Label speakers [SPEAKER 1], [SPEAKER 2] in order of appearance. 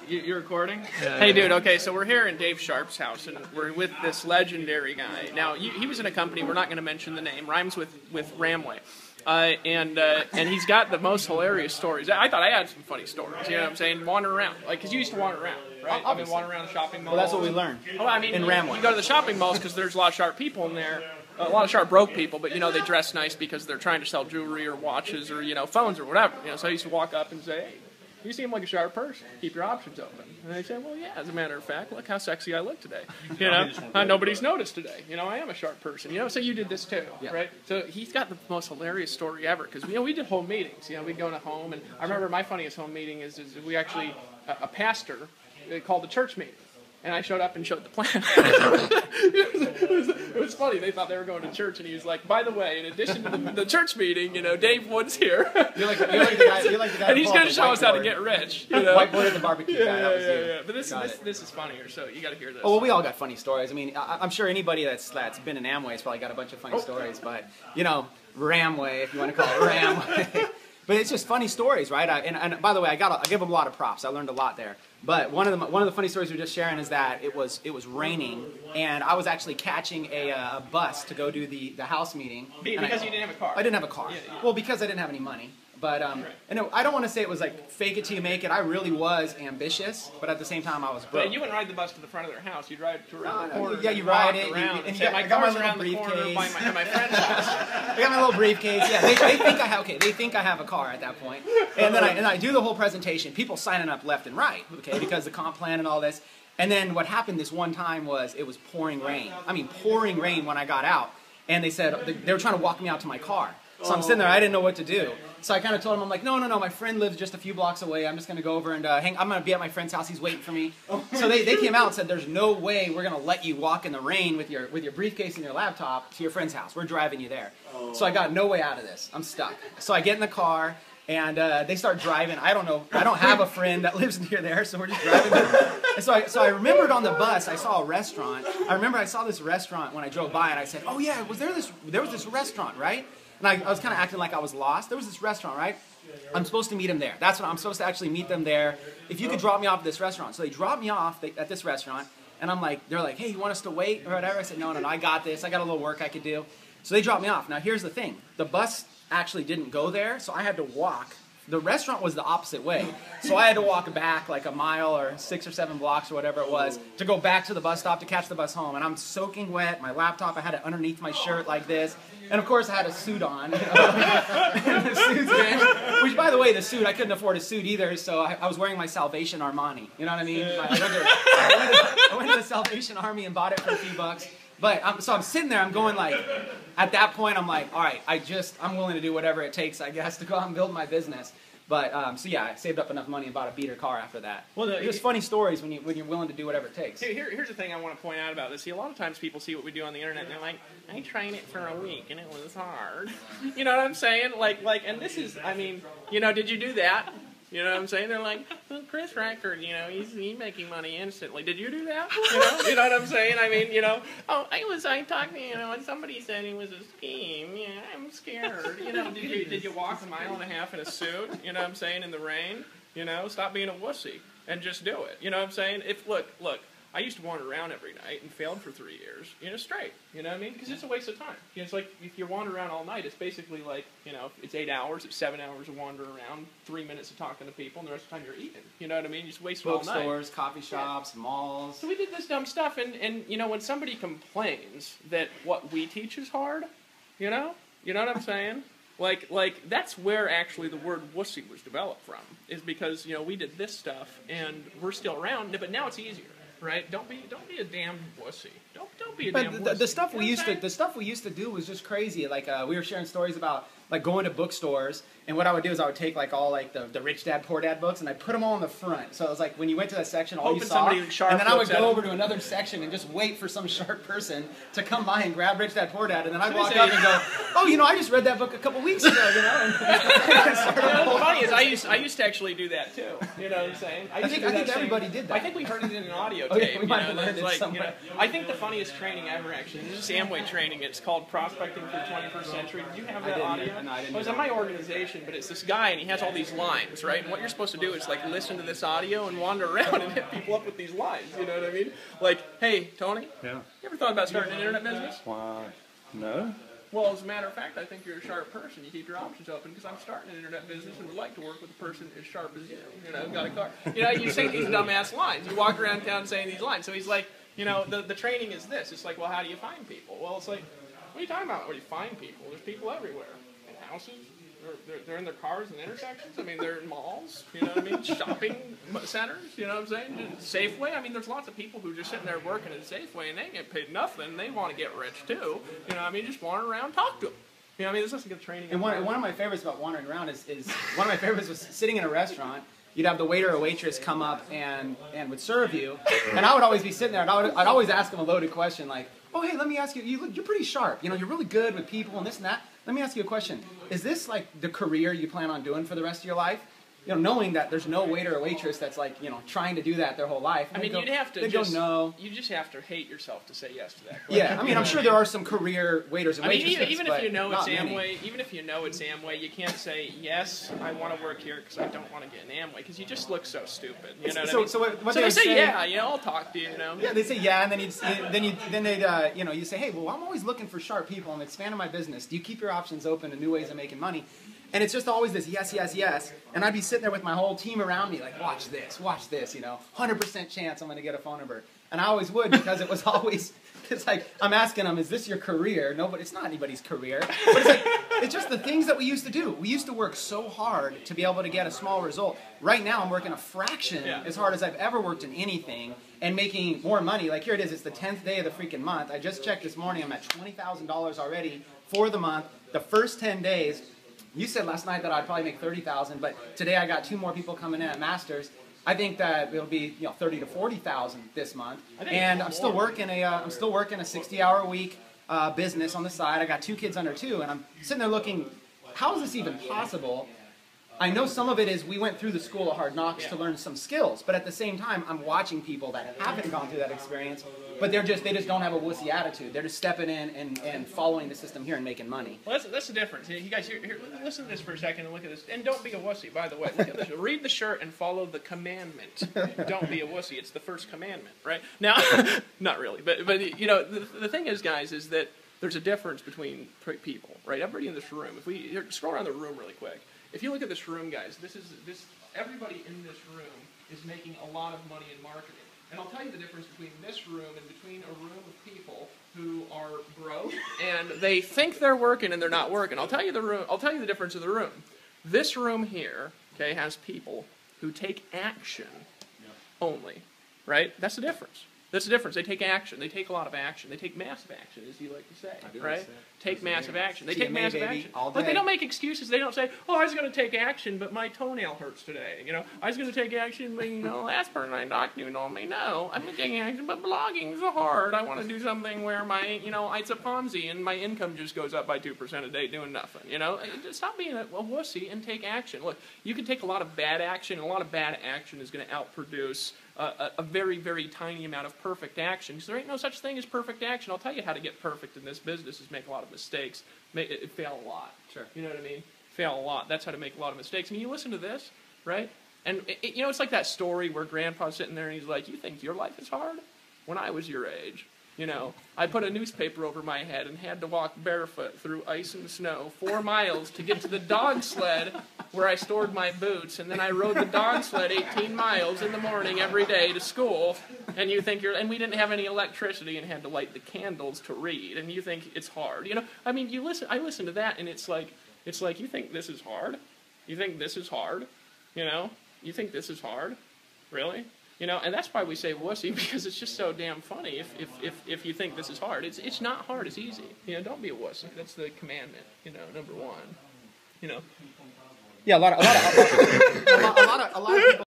[SPEAKER 1] You're recording? Yeah, hey, dude, okay, so we're here in Dave Sharp's house, and we're with this legendary guy. Now, he was in a company, we're not going to mention the name, rhymes with Ramway. And he's got the most hilarious stories. I thought I had some funny stories, you know what I'm saying? Wandering around. Like, because you used to wander around, right? I mean, wander around the shopping malls.
[SPEAKER 2] Well, that's what we learned in Ramway.
[SPEAKER 1] You go to the shopping malls because there's a lot of sharp people in there. A lot of sharp broke people, but, you know, they dress nice because they're trying to sell jewelry or watches or, you know, phones or whatever. You know, so I used to walk up and say, hey, you seem like a sharp person. Keep your options open. And they say, well, yeah, as a matter of fact, look how sexy I look today. You know, nobody's noticed today. You know, I am a sharp person. You know, so you did this too, right? So he's got the most hilarious story ever because, you know, we did home meetings. You know, we'd go to home, and I remember my funniest home meeting is we actually, a pastor called the church meeting. And I showed up and showed the plan. it was funny. They thought they were going to church, and he was like, "By the way, in addition to the church meeting, you know, Dave Wood's here.
[SPEAKER 2] You're like the guy.
[SPEAKER 1] And he's going to show us how to get rich. You know,
[SPEAKER 2] whiteboard at the barbecue.
[SPEAKER 1] Yeah. But this is funnier. So you got to hear this.
[SPEAKER 2] Oh, well, we all got funny stories. I mean, I'm sure anybody that's been in Amway's probably got a bunch of funny stories. But you know, Ramway, if you want to call it Ramway. But it's just funny stories, right? And by the way, I give them a lot of props. I learned a lot there. But one of the funny stories we were just sharing is that it was raining, and I was actually catching a bus to go do the house meeting.
[SPEAKER 1] Because you didn't have a car.
[SPEAKER 2] I didn't have a car. Yeah. Well, because I didn't have any money. But and I don't want to say it was like fake it till you make it. I really was ambitious, but at the same time I was broke.
[SPEAKER 1] But you wouldn't ride the bus to the front of their house. You'd ride to around the corner.
[SPEAKER 2] Yeah, you ride it.
[SPEAKER 1] And I got my little briefcase. My friend's house.
[SPEAKER 2] I got my little briefcase. Yeah, they think I have a car at that point. And then I do the whole presentation. People signing up left and right, okay, because the comp plan and all this. And then what happened this one time was it was pouring rain. I mean, pouring rain when I got out. And they said they were trying to walk me out to my car. So I'm sitting there, I didn't know what to do. So I kind of told him, I'm like, no, my friend lives just a few blocks away. I'm just going to go over and I'm going to be at my friend's house. He's waiting for me. So they came out and said, there's no way we're going to let you walk in the rain with your briefcase and your laptop to your friend's house. We're driving you there. So I got no way out of this. I'm stuck. So I get in the car, and they start driving. I don't know. I don't have a friend that lives near there, so we're just driving. And so I remembered on the bus, I saw a restaurant. I remember I saw this restaurant when I drove by, and I said, oh, yeah, there was this restaurant, right? And I was kind of acting like I was lost. There was this restaurant, right? I'm supposed to meet him there. That's what I'm supposed to actually meet them there. If you could drop me off at this restaurant. So they dropped me off at this restaurant, and they're like, hey, you want us to wait or whatever? I said, no, I got this. I got a little work I could do. So they dropped me off. Now, here's the thing. The bus actually didn't go there, so I had to walk. The restaurant was the opposite way. So I had to walk back like a mile or 6 or 7 blocks or whatever it was to go back to the bus stop to catch the bus home. And I'm soaking wet. My laptop, I had it underneath my shirt like this. And of course I had a suit on. You know? And the suit's in, which, by the way, the suit, I couldn't afford a suit either, so I was wearing my Salvation Armani. You know what I mean? I went to the Salvation Army and bought it for a few bucks. But so I'm sitting there, I'm going like, at that point I'm like, all right, I'm willing to do whatever it takes, I guess, to go out and build my business. But so yeah, I saved up enough money and bought a beater car after that. Well, just funny stories when you're willing to do whatever it takes.
[SPEAKER 1] Here's the thing I want to point out about this. See, a lot of times people see what we do on the internet and they're like, I trained it for a week and it was hard. You know what I'm saying? Like, and this is, I mean, you know, did you do that? You know what I'm saying? They're like, well, Chris Record, you know, he's making money instantly. Did you do that? You know what I'm saying? I mean, you know, I talked to, you know, and somebody said it was a scheme. Yeah, I'm scared. You know, did you walk a mile and a half in a suit? You know what I'm saying? In the rain? You know, stop being a wussy and just do it. You know what I'm saying? Look. I used to wander around every night and failed for 3 years, you know, straight. You know what I mean? Because it's a waste of time. You know, it's like if you wander around all night, it's basically like, you know, it's 8 hours, it's 7 hours of wandering around, 3 minutes of talking to people, and the rest of the time you're eating. You know what I mean? You just waste it all night.
[SPEAKER 2] Bookstores, coffee shops, malls.
[SPEAKER 1] So we did this dumb stuff, and you know, when somebody complains that what we teach is hard, you know what I'm saying? Like that's where actually the word wussy was developed from, is because, you know, we did this stuff and we're still around, but now it's easier. Right? Don't be a damn wussy. Don't be a damn wussy.
[SPEAKER 2] But the stuff we used to do was just crazy. Like we were sharing stories about like going to bookstores, and what I would do is I would take like all like the Rich Dad Poor Dad books, and I'd put them all in the front. So it was like when you went to that section, all you saw, and then I would go over to another section and just wait for some sharp person to come by and grab Rich Dad Poor Dad, and then I'd walk up and go, oh, you know, I just read that book a couple weeks ago, you know. And
[SPEAKER 1] the funny is I used to actually do that too. You know what I'm saying?
[SPEAKER 2] I think everybody did that.
[SPEAKER 1] I think we heard it in an audio tape. We might have learned it somewhere. You know, I think the funniest training ever, actually, this is Amway training. It's called Prospecting for the 21st Century. Did you have that audio? it?
[SPEAKER 2] No, I didn't
[SPEAKER 1] Well, it's
[SPEAKER 2] know
[SPEAKER 1] at my organization, but it's this guy, and he has all these lines, right? And what you're supposed to do is like listen to this audio and wander around and hit people up with these lines. You know what I mean? Like, hey, Tony,
[SPEAKER 3] Yeah.
[SPEAKER 1] you ever thought about starting an internet business?
[SPEAKER 3] Why? No.
[SPEAKER 1] Well, as a matter of fact, I think you're a sharp person. You keep your options open because I'm starting an internet business and would like to work with a person as sharp as you. You know, got a car. You know, you say these dumbass lines. You walk around town saying these lines. So he's like, you know, the training is this. It's like, well, how do you find people? Well, it's like, what are you talking about? Where do you find people? There's people everywhere. In houses. They're in their cars in intersections. I mean, they're in malls. You know what I mean? Shopping centers. You know what I'm saying? Safeway. I mean, there's lots of people who are just sitting there working at Safeway and they get paid nothing. They want to get rich too. You know what I mean? Just wander around, talk to them. You know what I mean? This doesn't get training.
[SPEAKER 2] And one of my favorites about wandering around is one of my favorites was sitting in a restaurant. You'd have the waiter or waitress come up and would serve you, and I would always be sitting there, and I'd always ask them a loaded question like, "Oh, hey, let me ask you. You're pretty sharp. You know, you're really good with people and this and that. Let me ask you a question. Is this like the career you plan on doing for the rest of your life?" You know, knowing that there's no waiter or waitress that's like, you know, trying to do that their whole life.
[SPEAKER 1] I mean, you'd have to
[SPEAKER 2] just no.
[SPEAKER 1] You just have to hate yourself to say yes to that question.
[SPEAKER 2] Yeah, I mean, I'm sure there are some career waiters and
[SPEAKER 1] I mean,
[SPEAKER 2] waitresses.
[SPEAKER 1] even if you know it's
[SPEAKER 2] not many.
[SPEAKER 1] Amway, even if you know it's Amway, you can't say yes. I want to work here because I don't want to get an Amway because you just look so stupid. You know what I mean?
[SPEAKER 2] So what
[SPEAKER 1] So
[SPEAKER 2] they
[SPEAKER 1] they say,
[SPEAKER 2] say,
[SPEAKER 1] yeah, I'll talk to you. You know.
[SPEAKER 2] Yeah, they say yeah, and then they'd you know, you say, hey, well, I'm always looking for sharp people. I'm expanding my business. Do you keep your options open to new ways of making money? And it's just always this yes, yes, yes. And I'd be sitting there with my whole team around me, like, watch this, you know, 100% chance I'm going to get a phone number. And I always would because it was always, it's like, I'm asking them, is this your career? No, but it's not anybody's career. But it's like, it's just the things that we used to do. We used to work so hard to be able to get a small result. Right now, I'm working a fraction as hard as I've ever worked in anything and making more money. Like, here it is. It's the 10th day of the freaking month. I just checked this morning. I'm at $20,000 already for the month. The first 10 days. You said last night that I'd probably make $30,000, but today I got 2 more people coming in at Masters. I think that it'll be, you know, $30,000 to $40,000 this month, and I'm still working a 60-hour a week business on the side. I got 2 kids under 2, and I'm sitting there looking, how is this even possible? I know some of it is we went through the school of hard knocks to learn some skills, but at the same time, I'm watching people that haven't gone through that experience, but they just don't have a wussy attitude. They're just stepping in and following the system here and making money.
[SPEAKER 1] Well, that's the difference. You guys, here, listen to this for a second and look at this. And don't be a wussy, by the way. Look at this. Read the shirt and follow the commandment. Don't be a wussy. It's the first commandment, right? Now, not really, but you know, the thing is, guys, is that there's a difference between people, right? Everybody in this room. If we scroll around the room really quick. If you look at this room, guys, everybody in this room is making a lot of money in marketing. And I'll tell you the difference between this room and between a room of people who are broke and they think they're working and they're not working. I'll tell you the difference of the room. This room here, okay, has people who take action only, right? That's the difference. That's the difference. They take action. They take a lot of action. They take massive action, as you like to say, right? Take massive action. They take massive action. But they don't make excuses. They don't say, "Oh, I was going to take action, but my toenail hurts today." You know, I was going to take action, but you know, last person I talked to told me no. I'm taking action, but blogging's hard. I want to do something where my, you know, it's a Ponzi and my income just goes up by 2% a day doing nothing. You know, just stop being a wussy and take action. Look, you can take a lot of bad action, and a lot of bad action is going to outproduce a very, very tiny amount of perfect action. Because there ain't no such thing as perfect action. I'll tell you how to get perfect in this business is make a lot of mistakes. Fail a lot.
[SPEAKER 2] Sure.
[SPEAKER 1] You know what I mean? Fail a lot. That's how to make a lot of mistakes. I mean, you listen to this, right? And, you know, it's like that story where Grandpa's sitting there and he's like, you think your life is hard? When I was your age. You know, I put a newspaper over my head and had to walk barefoot through ice and snow 4 miles to get to the dog sled where I stored my boots, and then I rode the dog sled 18 miles in the morning every day to school, and you think and we didn't have any electricity and had to light the candles to read, and you think it's hard. You know, I mean, I listen to that, and it's like, you think this is hard? You think this is hard? You know? You think this is hard? Really? You know, and that's why we say wussy, because it's just so damn funny if you think this is hard. It's not hard, it's easy. You know, don't be a wussy. That's the commandment, you know, number 1. You know.
[SPEAKER 2] Yeah, a lot of people